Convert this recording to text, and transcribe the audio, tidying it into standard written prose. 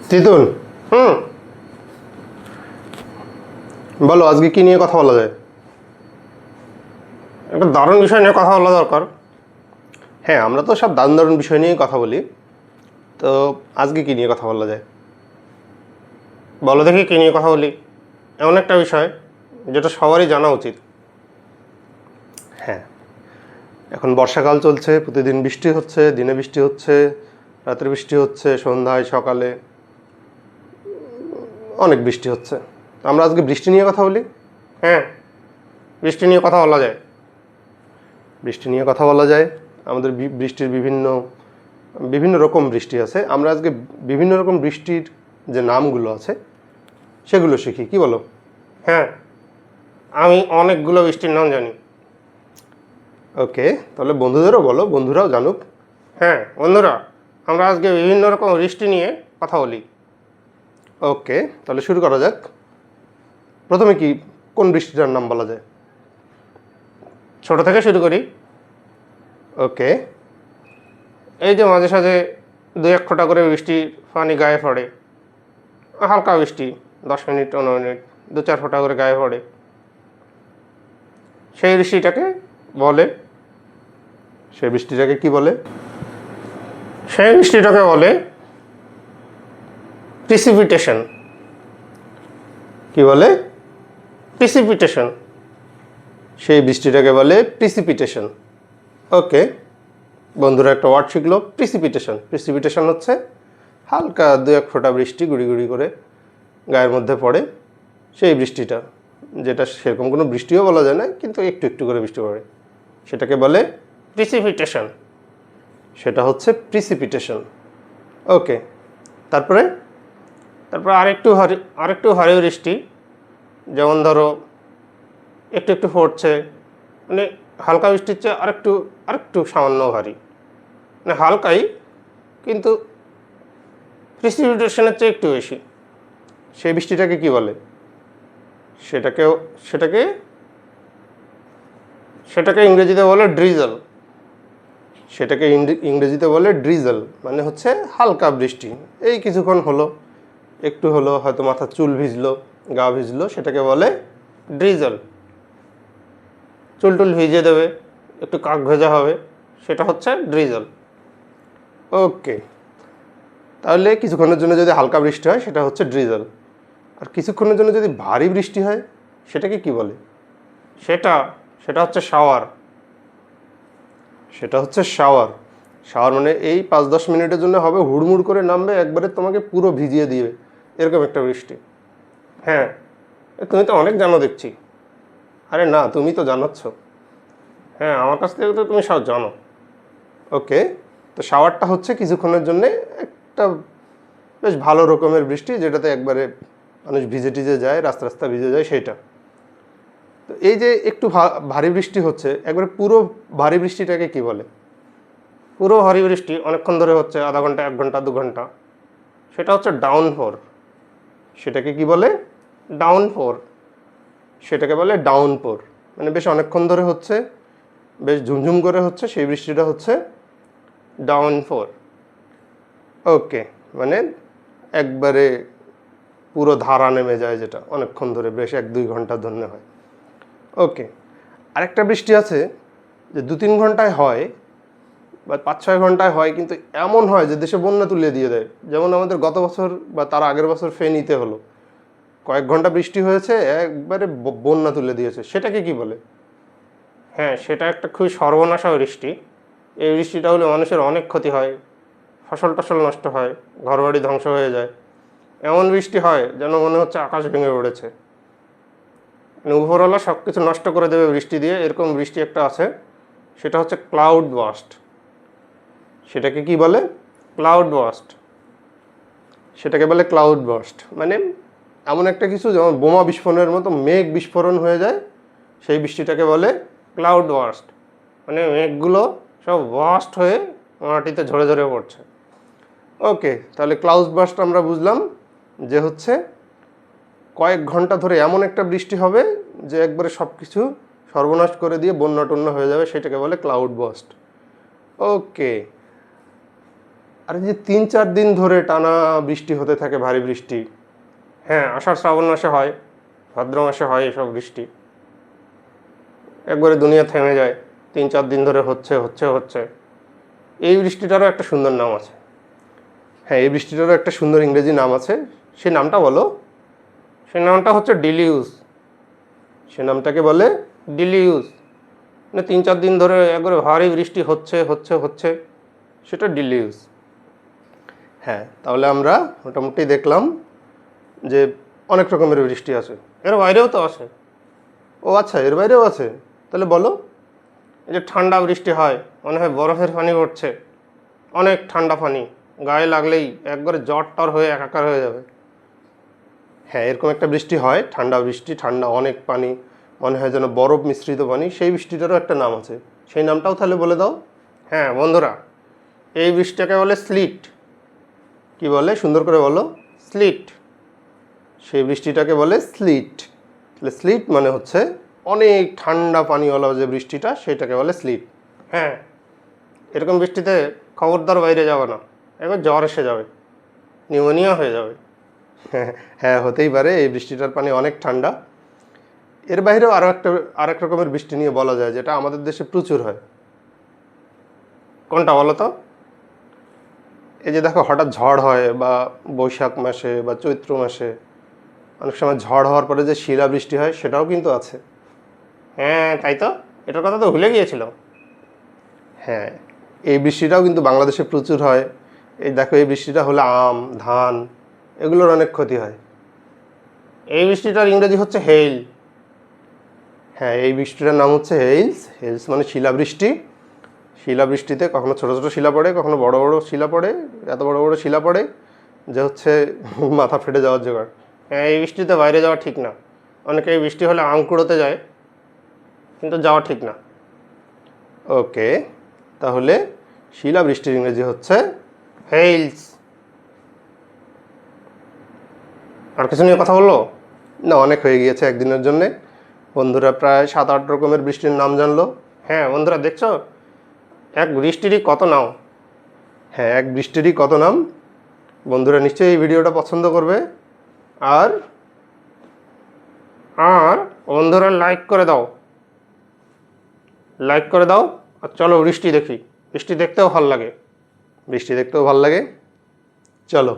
তিতুল, হুম, বলো আজকে কি নিয়ে কথা বলা যায়? একটা দারুণ বিষয় নিয়ে কথা বলা দরকার। হ্যাঁ, আমরা তো সব দারুণ দারুণ বিষয় নিয়েই কথা বলি। তো আজকে কি নিয়ে কথা বলা যায়? বলো দেখি কী নিয়ে কথা বলি। এমন একটা বিষয় যেটা সবারই জানা উচিত। হ্যাঁ, এখন বর্ষাকাল চলছে, প্রতিদিন বৃষ্টি হচ্ছে, দিনে বৃষ্টি হচ্ছে, রাত্রে বৃষ্টি হচ্ছে, সন্ধ্যায় সকালে অনেক বৃষ্টি হচ্ছে। আমরা আজকে বৃষ্টি নিয়ে কথা বলি। হ্যাঁ, বৃষ্টি নিয়ে কথা বলা যায়। বৃষ্টি নিয়ে কথা বলা যায়। আমাদের বৃষ্টির বিভিন্ন বিভিন্ন রকম বৃষ্টি আছে। আমরা আজকে বিভিন্ন রকম বৃষ্টির যে নামগুলো আছে সেগুলো শিখি, কি বলো? হ্যাঁ, আমি অনেকগুলো বৃষ্টির নাম জানি। ওকে, তাহলে বন্ধুদেরও বলো, বন্ধুরাও জানুক। হ্যাঁ বন্ধুরা, আমরা আজকে বিভিন্ন রকম বৃষ্টি নিয়ে কথা বলি। ওকে, তাহলে শুরু করা যাক। প্রথমে কি কোন বৃষ্টিটার নাম বলা যায়? ছোট থেকে শুরু করি। ওকে, এই যে মাঝে সাঝে দু এক ফোঁটা করে বৃষ্টি পানি গায়ে পড়ে, হালকা বৃষ্টি, 10 মিনিট 15 মিনিট 2-4 ফোঁটা করে গায়ে পড়ে, সেই বৃষ্টিটাকে বলে, সেই বৃষ্টিটাকে কি বলে? সেই বৃষ্টিটাকে বলে প্রিসিপিটেশন। কি বলে? প্রিসিপিটেশন। সেই বৃষ্টিটাকে বলে প্রিসিপিটেশন। ওকে, বন্ধুরা একটা ওয়ার্ড শিখলো, প্রিসিপিটেশন। প্রিসিপিটেশন হচ্ছে হালকা দু এক ফোঁটা বৃষ্টি গুড়ি গুড়ি করে গায়ের মধ্যে পড়ে, সেই বৃষ্টিটা, যেটা সেরকম কোনো বৃষ্টিও বলা যায় না, কিন্তু একটু একটু করে বৃষ্টি পড়ে, সেটাকে বলে প্রিসিপিটেশন। সেটা হচ্ছে প্রিসিপিটেশন। ওকে, তারপরে তারপরে আরেকটু ভারী বৃষ্টি, যেমন ধরো একটু একটু পড়ছে, মানে হালকা বৃষ্টির চেয়ে আরেকটু আরেকটু সামান্য ভারী, মানে হালকাই কিন্তু প্রিসিপিটেশনের চেয়ে একটু বেশি, সেই বৃষ্টিটাকে কি বলে? সেটাকেও সেটাকে সেটাকে ইংরেজিতে বলে ড্রিজল। সেটাকে ইংরেজিতে বলে ড্রিজল, মানে হচ্ছে হালকা বৃষ্টি। এই কিছুক্ষণ হলো, একটু হলো, হয়তো মাথার চুল ভিজলো, গা ভিজলো, সেটাকে বলে ড্রিজল। চুল টুল ভিজিয়ে দেবে, একটু কাক ভেজা হবে, সেটা হচ্ছে ড্রিজল। ওকে, তাহলে কিছুক্ষণের জন্য যদি হালকা বৃষ্টি হয় সেটা হচ্ছে ড্রিজল, আর কিছুক্ষণের জন্য যদি ভারী বৃষ্টি হয় সেটাকে কি বলে? সেটা সেটা হচ্ছে শাওয়ার। সেটা হচ্ছে শাওয়ার। শাওয়ার মানে এই 5-10 মিনিটের জন্য হবে, হুড়মুড় করে নামবে, একবারে তোমাকে পুরো ভিজিয়ে দিবে, এরকম একটা বৃষ্টি। হ্যাঁ, তুমি তো অনেক জানো দেখছি। আরে না, তুমি তো জানাচ্ছ। হ্যাঁ, আমার কাছ থেকে তো তুমি সব জানো। ওকে, তো শাওয়ারটা হচ্ছে কিছুক্ষণের জন্যে একটা বেশ ভালো রকমের বৃষ্টি, যেটাতে একবারে মানুষ ভিজে টিজে যায়, রাস্তা রাস্তা ভিজে যায়, সেইটা। তো এই যে একটু ভারী বৃষ্টি হচ্ছে, একবারে পুরো ভারী বৃষ্টিটাকে কি বলে? পুরো ভারী বৃষ্টি অনেকক্ষণ ধরে হচ্ছে, আধা ঘন্টা, 1 ঘন্টা, 2 ঘন্টা, সেটা হচ্ছে ডাউনফোর। সেটাকে কি বলে? ডাউনফোর। সেটাকে বলে ডাউনপোর, মানে বেশ অনেকক্ষণ ধরে হচ্ছে, বেশ ঝুমঝুম করে হচ্ছে, সেই বৃষ্টিটা হচ্ছে ডাউনফোর। ওকে, মানে একবারে পুরো ধারা নেমে যায়, যেটা অনেকক্ষণ ধরে বেশ 1-2 ঘন্টার জন্য হয়। ওকে, আরেকটা বৃষ্টি আছে যে 2-3 ঘন্টায় হয়, বা 5-6 ঘন্টায় হয়, কিন্তু এমন হয় যে দেশে বন্যা তুলে দিয়ে দেয়। যেমন আমাদের গত বছর বা তার আগের বছর ফেনীতে হলো, কয়েক ঘন্টা বৃষ্টি হয়েছে, একবারে বন্যা তুলে দিয়েছে। সেটাকে কি বলে? হ্যাঁ, সেটা একটা খুবই সর্বনাশা বৃষ্টি। এই বৃষ্টিটা হলে মানুষের অনেক ক্ষতি হয়, ফসল টসল নষ্ট হয়, ঘরবাড়ি ধ্বংস হয়ে যায়। এমন বৃষ্টি হয় যেন মনে হচ্ছে আকাশ ভেঙে পড়েছে, মানে উপরওয়ালা সব কিছু নষ্ট করে দেবে বৃষ্টি দিয়ে, এরকম বৃষ্টি একটা আছে। সেটা হচ্ছে ক্লাউড বাস্ট। সেটাকে কি বলে? Cloud burst. সেটাকে বলে ক্লাউড বাস্ট, মানে এমন একটা কিছু যেমন বোমা বিস্ফোরণের মতো মেঘ বিস্ফোরণ হয়ে যায়, সেই বৃষ্টিটাকে বলে ক্লাউড বাস্ট। মানে মেঘগুলো সব বাস্ট হয়ে মাটিতে ঝরে ঝরে পড়ছে। ওকে, তাহলে ক্লাউড বাস্ট আমরা বুঝলাম যে হচ্ছে কয়েক ঘন্টা ধরে এমন একটা বৃষ্টি হবে যে একবারে সব কিছু সর্বনাশ করে দিয়ে বন্যা টন্যা হয়ে যাবে, সেটাকে বলে ক্লাউড বাস্ট। ওকে, আর এই যে 3-4 দিন ধরে টানা বৃষ্টি হতে থাকে, ভারী বৃষ্টি। হ্যাঁ, আষাঢ় শ্রাবণ মাসে হয়, ভাদ্র মাসে হয় এসব বৃষ্টি। একবারে দুনিয়া থেমে যায়, 3-4 দিন ধরে হচ্ছে হচ্ছে হচ্ছে। এই বৃষ্টিটারও একটা সুন্দর নাম আছে। হ্যাঁ, এই বৃষ্টিটারও একটা সুন্দর ইংরেজি নাম আছে। সেই নামটা বলো। সেই নামটা হচ্ছে ডিলিউজ। সে নামটাকে বলে ডিলিউজ। মানে 3-4 দিন ধরে একবারে ভারী বৃষ্টি হচ্ছে হচ্ছে হচ্ছে, সেটা ডিলিউজ। হ্যাঁ, তাহলে আমরা মোটামুটি দেখলাম যে অনেক রকমের বৃষ্টি আছে, এর বাইরেও তো আছে। ও আচ্ছা, এর বাইরেও আছে, তাহলে বলো। এই যে ঠান্ডা বৃষ্টি হয়, মনে হয় বরফের পানি পড়ছে, অনেক ঠান্ডা পানি, গায়ে লাগলেই একবারে জ্বর টর হয়ে একাকার হয়ে যাবে। হ্যাঁ, এরকম একটা বৃষ্টি হয়, ঠান্ডা বৃষ্টি, ঠান্ডা অনেক পানি, মনে হয় যেন বরফ মিশ্রিত পানি। সেই বৃষ্টিটারও একটা নাম আছে, সেই নামটাও তাহলে বলে দাও। হ্যাঁ বন্ধুরা, এই বৃষ্টিটাকে বলে স্লিট। কি বলে, সুন্দর করে বলো। স্লিট। সেই বৃষ্টিটাকে বলে স্লিট। তাহলে স্লিট মানে হচ্ছে অনেক ঠান্ডা পানিওয়ালা যে বৃষ্টিটা, সেটাকে বলে স্লিট। হ্যাঁ, এরকম বৃষ্টিতে খবরদার বাইরে যাবে না, একবার জ্বর এসে যাবে, নিউমোনিয়া হয়ে যাবে। হ্যাঁ, হতেই পারে, এই বৃষ্টিটার পানি অনেক ঠান্ডা। এর বাইরেও আরেক রকমের বৃষ্টি নিয়ে বলা যায়, যেটা আমাদের দেশে প্রচুর হয়। কোনটা বলো তো? এই যে দেখো, হঠাৎ ঝড় হয়, বা বৈশাখ মাসে বা চৈত্র মাসে অনেক সময় ঝড় হওয়ার পরে যে শিলাবৃষ্টি হয়, সেটাও কিন্তু আছে। হ্যাঁ তাই তো, এটার কথা তো ভুলে গিয়েছিলাম। হ্যাঁ, এই বৃষ্টিটাও কিন্তু বাংলাদেশে প্রচুর হয়। এই দেখো, এই বৃষ্টিটা হলে আম, ধান, এগুলোর অনেক ক্ষতি হয়। এই বৃষ্টিটার ইংরেজি হচ্ছে হেইল। হ্যাঁ, এই বৃষ্টিটার নাম হচ্ছে হেইলস। হেইলস মানে শিলাবৃষ্টি। শিলাবৃষ্টিতে কখনো ছোটো ছোটো শিলা পড়ে, কখনো বড় বড় শিলা পড়ে, এত বড় বড় শিলা পড়ে যে হচ্ছে মাথা ফেটে যাওয়ার জোগাড়। হ্যাঁ, এই বৃষ্টিতে বাইরে যাওয়া ঠিক না। অনেকে এই বৃষ্টি হলে আম কুড়োতে যায়, কিন্তু যাওয়া ঠিক না। ওকে, তাহলে শিলাবৃষ্টির ইংরেজি হচ্ছে হেইলস। আর কিছু নিয়ে কথা বললো না? অনেক হয়ে গিয়েছে একদিনের জন্যে। বন্ধুরা প্রায় 7-8 রকমের বৃষ্টির নাম জানলো। হ্যাঁ বন্ধুরা, দেখছো এক বৃষ্টিরই কত নাম। হ্যাঁ, এক বৃষ্টিরই কত নাম। বন্ধুরা নিশ্চয়ই এই ভিডিওটা পছন্দ করবে। আর আর বন্ধুরা লাইক করে দাও, লাইক করে দাও। আর চলো বৃষ্টি দেখি। বৃষ্টি দেখতেও ভালো লাগে, বৃষ্টি দেখতেও ভালো লাগে। চলো।